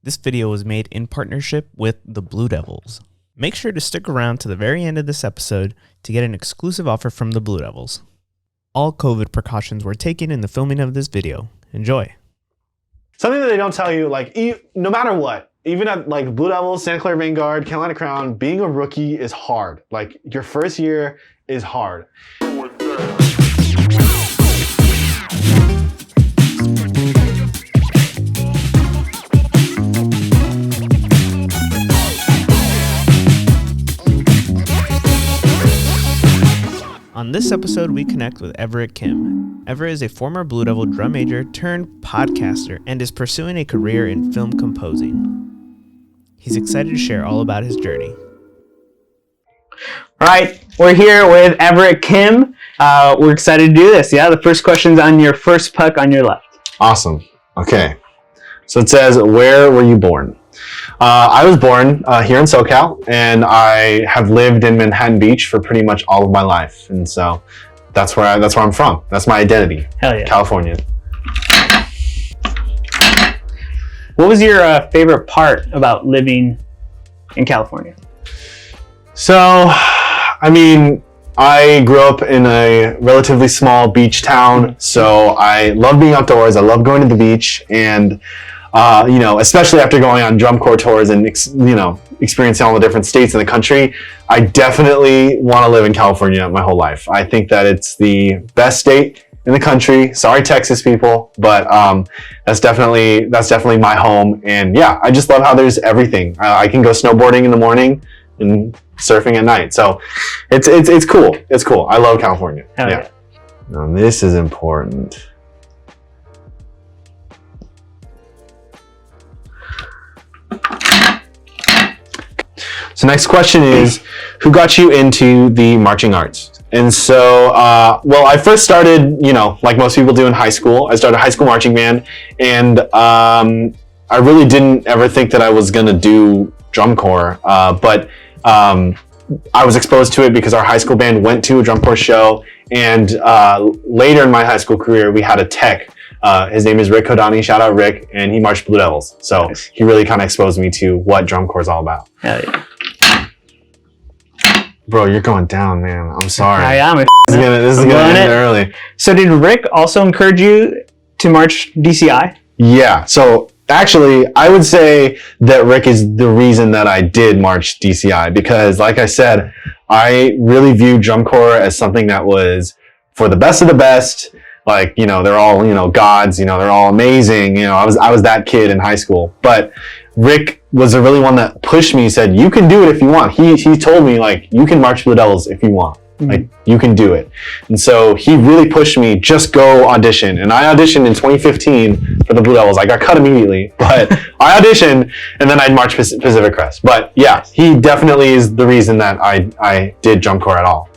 This video was made in partnership with the Blue Devils. Make sure to stick around to the very end of this episode to get an exclusive offer from the Blue Devils. All COVID precautions were taken in the filming of this video. Enjoy. Something that they don't tell you, like, no matter what, even at like Blue Devils, Santa Clara Vanguard, Carolina Crown, being a rookie is hard. Like, your first year is hard. On this episode, we connect with Everett Kim. Everett is a former Blue Devil drum major turned podcaster and is pursuing a career in film composing. He's excited to share all about his journey. All right, we're here with Everett Kim. We're excited to do this. Yeah, the first question's on your first puck on your left. Awesome. Okay. So it says, where were you born? I was born here in SoCal, and I have lived in Manhattan Beach for pretty much all of my life, and so that's where I'm from. That's my identity. Hell yeah, California. What was your favorite part about living in California? So, I mean, I grew up in a relatively small beach town, so I love being outdoors. I love going to the beach, and you know, especially after going on drum corps tours and experiencing all the different states in the country, I definitely want to live in California my whole life. I think that it's the best state in the country. Sorry, Texas people, but that's definitely my home. And yeah, I just love how there's everything. I can go snowboarding in the morning and surfing at night. So it's cool. It's cool. I love California. Hell yeah. Now this is important. So next question is, who got you into the marching arts? And so, well, I first started, like most people do in high school. I started high school marching band, and I really didn't ever think that I was gonna do drum corps, but I was exposed to it because our high school band went to a drum corps show, and later in my high school career, we had a tech. His name is Rick Kodani, shout out Rick, and he marched Blue Devils. So nice. He really kind of exposed me to what drum corps is all about. Hell yeah. Bro, you're going down, man. I'm sorry. I am. This is gonna end early. So did Rick also encourage you to march DCI? Yeah. So actually, I would say that Rick is the reason that I did march DCI, because like I said, I really view drum corps as something that was for the best of the best. Like, they're all, gods, they're all amazing. I was that kid in high school, but Rick was the really one that pushed me, said, you can do it if you want. He told me, like, you can march Blue Devils if you want. Like, you can do it. And so he really pushed me, just go audition. And I auditioned in 2015 for the Blue Devils. I got cut immediately, but I auditioned, and then I'd march Pacific Crest. But yeah, he definitely is the reason that I did drum corps at all.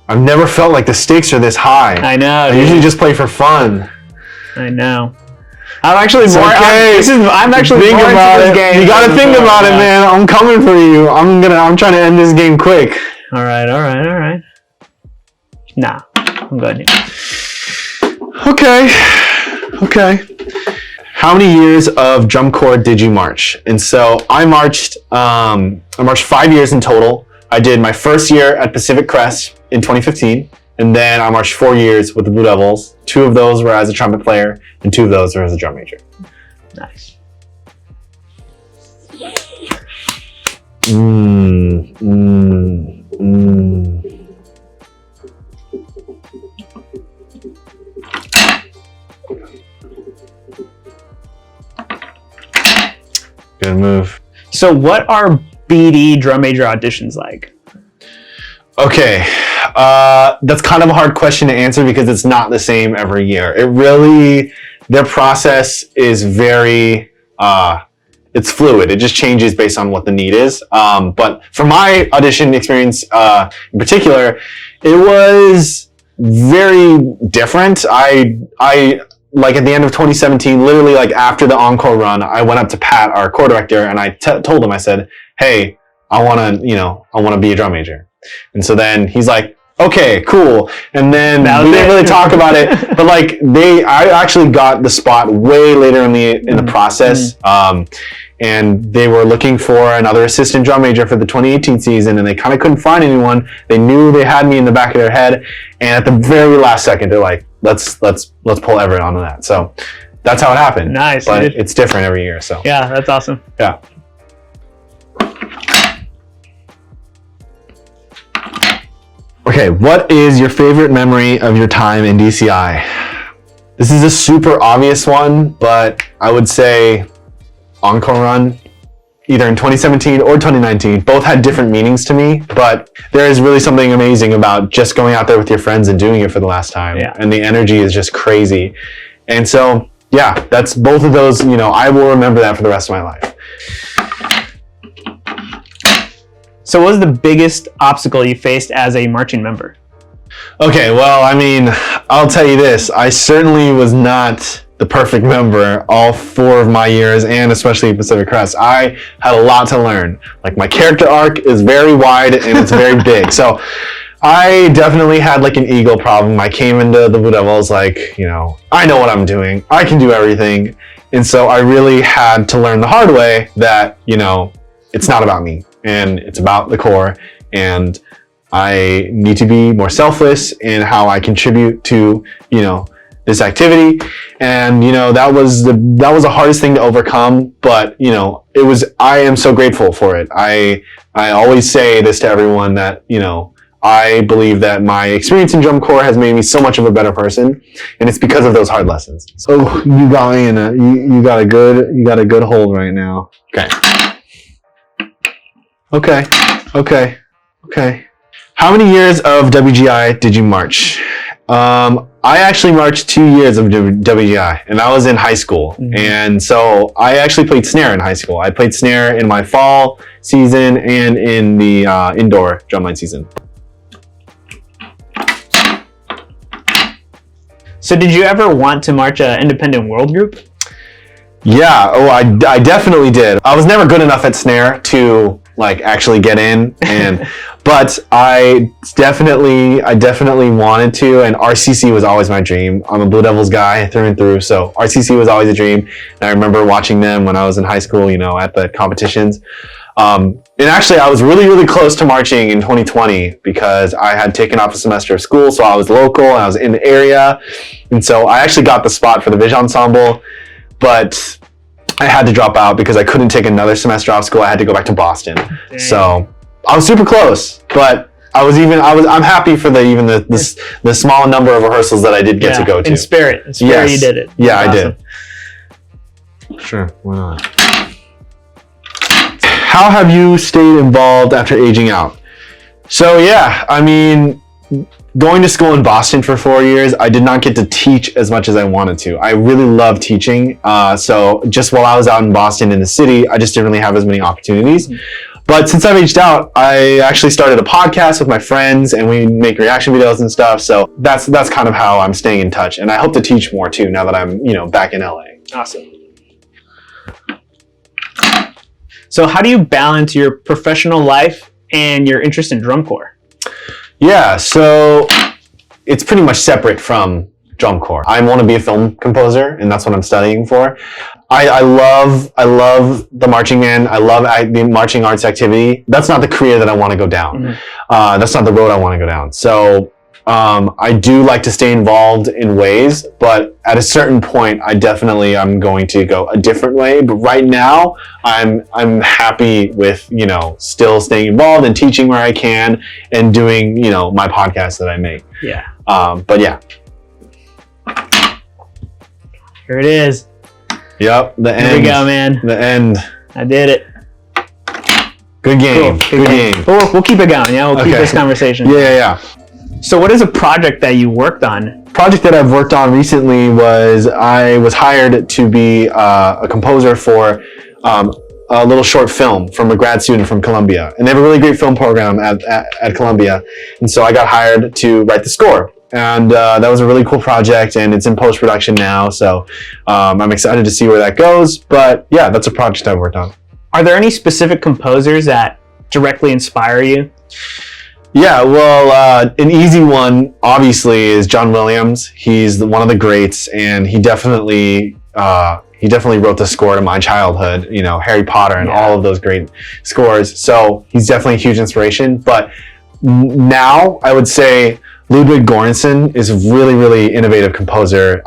I've never felt like the stakes are this high. I know. I usually just play for fun. I know. I'm actually it's more. Okay. I'm actually think more about into it. this game. You gotta think about it, man. I'm coming for you. I'm trying to end this game quick. All right. Nah, I'm good. Okay. How many years of drum corps did you march? And so I marched 5 years in total. I did my first year at Pacific Crest in 2015, and then I marched 4 years with the Blue Devils. 2 of those were as a trumpet player, and 2 of those were as a drum major. Nice. Good move. So what are BD drum major auditions like? Okay, that's kind of a hard question to answer because it's not the same every year. Their process is very, it's fluid. It just changes based on what the need is. But for my audition experience in particular, it was very different. I like at the end of 2017, literally like after the encore run, I went up to Pat, our corps director, and I told him, I said, hey, I want to be a drum major. And so then he's like, okay, cool. And then That we was didn't it. really talk about it, but like I actually got the spot way later in the process. And they were looking for another assistant drum major for the 2018 season, and they kind of couldn't find anyone. They knew they had me in the back of their head, and at the very last second, they're like, let's pull Everett onto that. So that's how it happened. Nice, but dude. it's different every year. So Yeah, that's awesome. yeah. Okay, what is your favorite memory of your time in DCI? This is a super obvious one, but I would say Encore Run, either in 2017 or 2019. Both had different meanings to me, but there is really something amazing about just going out there with your friends and doing it for the last time. Yeah. And the energy is just crazy. And so, yeah, that's both of those, you know, I will remember that for the rest of my life. So what was the biggest obstacle you faced as a marching member? Okay, well, I mean, I'll tell you this. I certainly was not the perfect member all 4 of my years, and especially Pacific Crest. I had a lot to learn. Like, my character arc is very wide and it's very big. So I definitely had like an ego problem. I came into the Blue Devils like, you know, I know what I'm doing. I can do everything. And so I really had to learn the hard way that, you know, it's not about me and it's about the Corps, and I need to be more selfless in how I contribute to, you know, this activity. And, you know, that was the hardest thing to overcome, but, you know, I am so grateful for it. I always say this to everyone that, you know, I believe that my experience in drum corps has made me so much of a better person, and it's because of those hard lessons. So you got me in you got a good hold right now. Okay. How many years of WGI did you march? I actually marched 2 years of WGI, and that was in high school. Mm-hmm. And so I actually played snare in high school. I played snare in my fall season and in the indoor drumline season. So did you ever want to march an independent world group? Yeah, I definitely did. I was never good enough at snare to like actually get in, and but I definitely wanted to, and RCC was always my dream. I'm a Blue Devils guy through and through, so RCC was always a dream. And I remember watching them when I was in high school, you know, at the competitions. And actually, I was really close to marching in 2020 because I had taken off a semester of school, so I was local and I was in the area, and so I actually got the spot for the Vision Ensemble, but I had to drop out because I couldn't take another semester off school. I had to go back to Boston. Dang. So I was super close, but I'm happy for the small number of rehearsals that I did get to go to. In spirit, yes. You did it. Yeah, That's I awesome. did. Sure, why not? How have you stayed involved after aging out? So yeah, I mean, going to school in Boston for 4 years, I did not get to teach as much as I wanted to. I really love teaching. So just while I was out in Boston in the city, I just didn't really have as many opportunities. But since I've aged out, I actually started a podcast with my friends, and we make reaction videos and stuff. So that's kind of how I'm staying in touch. And I hope to teach more too, now that I'm, you know, back in LA. Awesome. So how do you balance your professional life and your interest in drum corps? Yeah, so it's pretty much separate from drum corps. I want to be a film composer, and that's what I'm studying for. I love the marching band. I love the marching arts activity. That's not the career that I want to go down. Mm-hmm. That's not the road I want to go down. So I do like to stay involved in ways, but at a certain point, I'm going to go a different way. But right now, I'm happy with, you know, still staying involved and teaching where I can and doing, you know, my podcast that I make. Yeah. But yeah. Here it is. Yep. The end. Here we go, man. The end. I did it. Good game. Cool. Good game. We'll keep it going. Yeah, we'll keep this conversation. Yeah. So what is a project that you worked on? Project that I've worked on recently was I was hired to be a composer for a little short film from a grad student from Columbia. And they have a really great film program at Columbia. And so I got hired to write the score. And that was a really cool project, and it's in post-production now. So I'm excited to see where that goes. But yeah, that's a project I've worked on. Are there any specific composers that directly inspire you? Yeah, well, an easy one, obviously, is John Williams. He's one of the greats, and he definitely wrote the score to my childhood, you know, Harry Potter and all of those great scores. So he's definitely a huge inspiration. But now I would say Ludwig Göransson is a really, really innovative composer.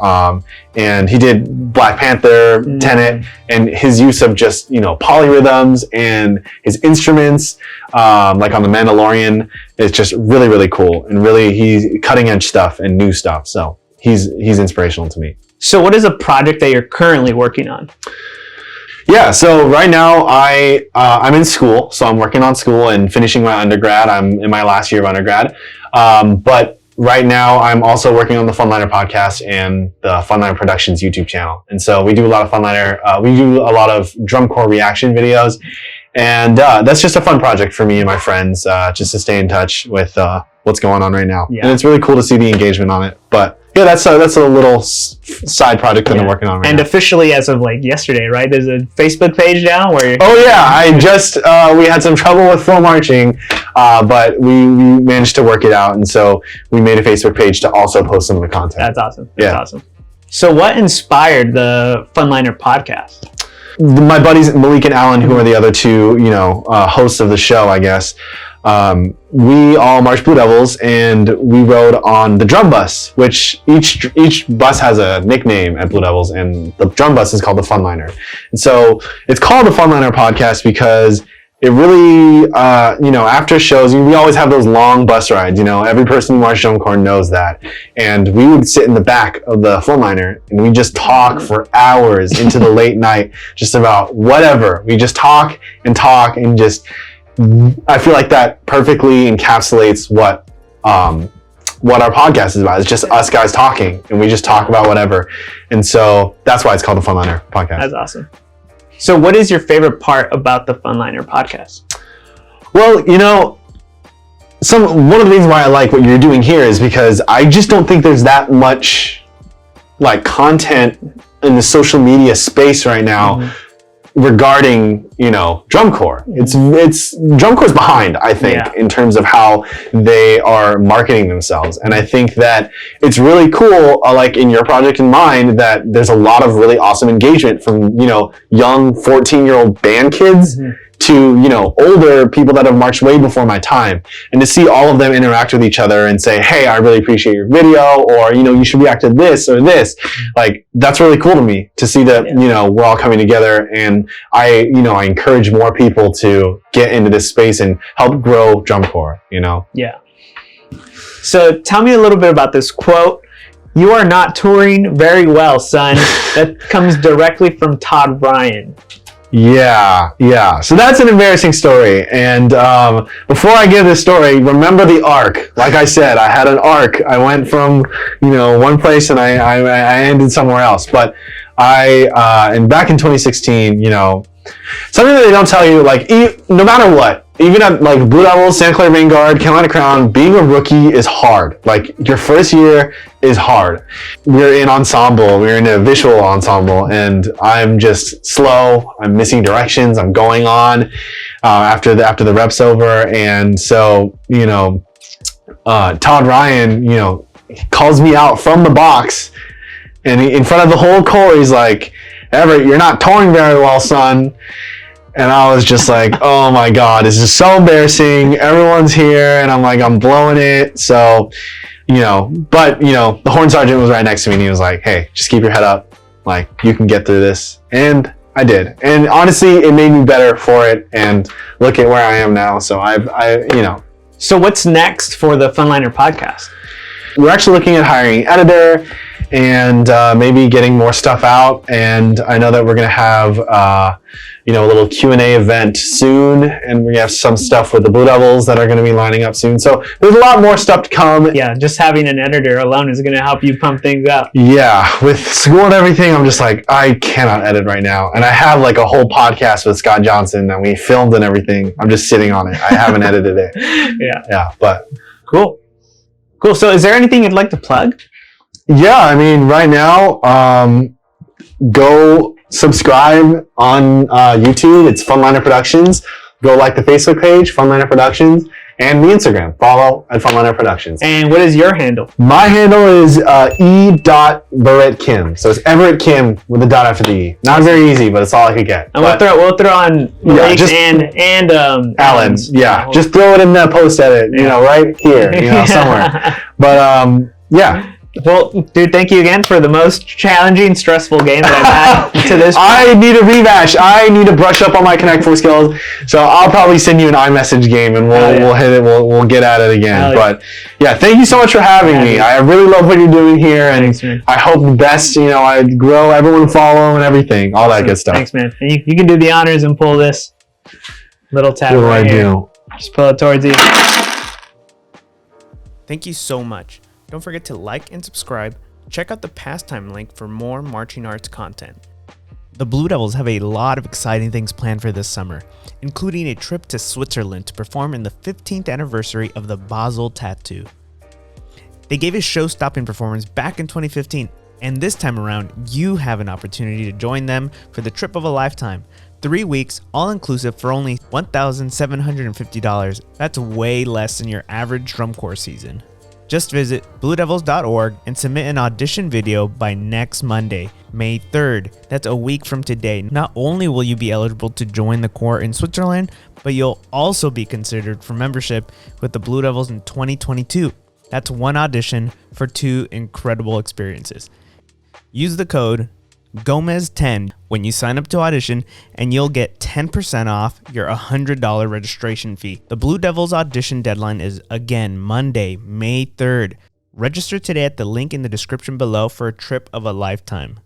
And he did Black Panther, Tenet, and his use of just, you know, polyrhythms and his instruments, like on The Mandalorian, is just really, really cool. And really, he's cutting edge stuff and new stuff. So he's inspirational to me. So what is a project that you're currently working on? Yeah, so right now I'm in school, so I'm working on school and finishing my undergrad. I'm in my last year of undergrad. But right now I'm also working on the Funliner podcast and the Funlinerproductions YouTube channel. And so we do a lot of we do a lot of drum corps reaction videos. And that's just a fun project for me and my friends, just to stay in touch with what's going on right now. Yeah. And it's really cool to see the engagement on it. But yeah, that's a little side project that I'm working on right now. And officially, as of like yesterday, right? There's a Facebook page now where. Oh yeah, I just we had some trouble with flow marching, but we managed to work it out, and so we made a Facebook page to also post some of the content. That's awesome. That's awesome. So, what inspired the Funliner podcast? My buddies Malik and Alan, who are the other two, you know, hosts of the show, I guess. We all marched Blue Devils, and we rode on the drum bus, which each bus has a nickname at Blue Devils, and the drum bus is called the Funliner. And so it's called the Funliner podcast because it really, you know, after shows, we always have those long bus rides. You know, every person who marched drum corps knows that. And we would sit in the back of the Funliner, and we just talk for hours into the late night, just about whatever. We just talk and just. I feel like that perfectly encapsulates what our podcast is about. It's just us guys talking, and we just talk about whatever. And so that's why it's called the Funliner podcast. That's awesome. So what is your favorite part about the Funliner podcast? Well, you know, one of the reasons why I like what you're doing here is because I just don't think there's that much like content in the social media space right now regarding, you know, drum corps. It's drum corps is behind, I think, in terms of how they are marketing themselves. And I think that it's really cool, like in your project and mine, that there's a lot of really awesome engagement from, you know, young 14-year-old band kids to, you know, older people that have marched way before my time. And to see all of them interact with each other and say, hey, I really appreciate your video, or, you know, you should react to this or this. Like, that's really cool to me to see that, you know, we're all coming together. And I encourage more people to get into this space and help grow drum corps, you know? Yeah. So tell me a little bit about this quote. "You are not touring very well, son." That comes directly from Todd Ryan. Yeah. So that's an embarrassing story. And before I give this story, remember the arc. Like I said, I had an arc. I went from, you know, one place and I ended somewhere else. But and back in 2016, you know, something that they don't tell you, like, no matter what, even at like Blue Devils, Santa Clara Vanguard, Carolina Crown, being a rookie is hard. Like, your first year is hard. We're in ensemble, we're in a visual ensemble, and I'm just slow. I'm missing directions. I'm going on after the rep's over, and so, you know, Todd Ryan, you know, calls me out from the box, and in front of the whole corps, he's like, "Everett, you're not touring very well, son." And I was just like, oh my God, this is so embarrassing. Everyone's here, and I'm like, I'm blowing it. So, you know, but, you know, the horn sergeant was right next to me, and he was like, hey, just keep your head up. Like, you can get through this. And I did. And honestly, it made me better for it. And look at where I am now. So you know. So what's next for the Funliner podcast? We're actually looking at hiring an editor and maybe getting more stuff out. And I know that we're going to have, you know, a little Q&A event soon. And we have some stuff with the Blue Devils that are going to be lining up soon. So there's a lot more stuff to come. Yeah, just having an editor alone is going to help you pump things out. Yeah, with school and everything, I'm just like, I cannot edit right now. And I have like a whole podcast with Scott Johnson that we filmed and everything. I'm just sitting on it. I haven't edited it. Yeah, but cool. So is there anything you'd like to plug? Yeah, I mean, right now, go subscribe on YouTube. It's Funlinerproductions. Go like the Facebook page, Funlinerproductions. And the Instagram. Follow at Funlinerproductions. And what is your handle? My handle is E.Everett Kim. So it's Everett Kim with a dot after the E. Not very easy, but it's all I could get. And we'll throw on Malik's and Alan's. Yeah, just throw it in the post edit, right here, somewhere. But yeah. Well, dude, thank you again for the most challenging, stressful game that I've had to this point. I need a rematch. I need to brush up on my Connect 4 skills. So I'll probably send you an iMessage game and we'll hit it. We'll get at it again. But yeah, thank you so much for having me. I really love what you're doing here, and thanks, man. I hope the best. I grow, everyone follow, and everything, all that good stuff. Thanks, man. And you can do the honors and pull this little tab right here. Just pull it towards you. Thank you so much. Don't forget to like and subscribe. Check out the pastime link for more marching arts content. The Blue Devils have a lot of exciting things planned for this summer, including a trip to Switzerland to perform in the 15th anniversary of the Basel Tattoo. They gave a show-stopping performance back in 2015, and this time around, you have an opportunity to join them for the trip of a lifetime. 3 weeks, all-inclusive for only $1,750. That's way less than your average drum corps season. Just visit bluedevils.org and submit an audition video by next Monday, May 3rd. That's a week from today. Not only will you be eligible to join the corps in Switzerland, but you'll also be considered for membership with the Blue Devils in 2022. That's one audition for 2 incredible experiences. Use the code Gomez10 when you sign up to audition, and you'll get 10% off your $100 registration fee. The Blue Devils audition deadline is again Monday, May 3rd. Register today at the link in the description below for a trip of a lifetime.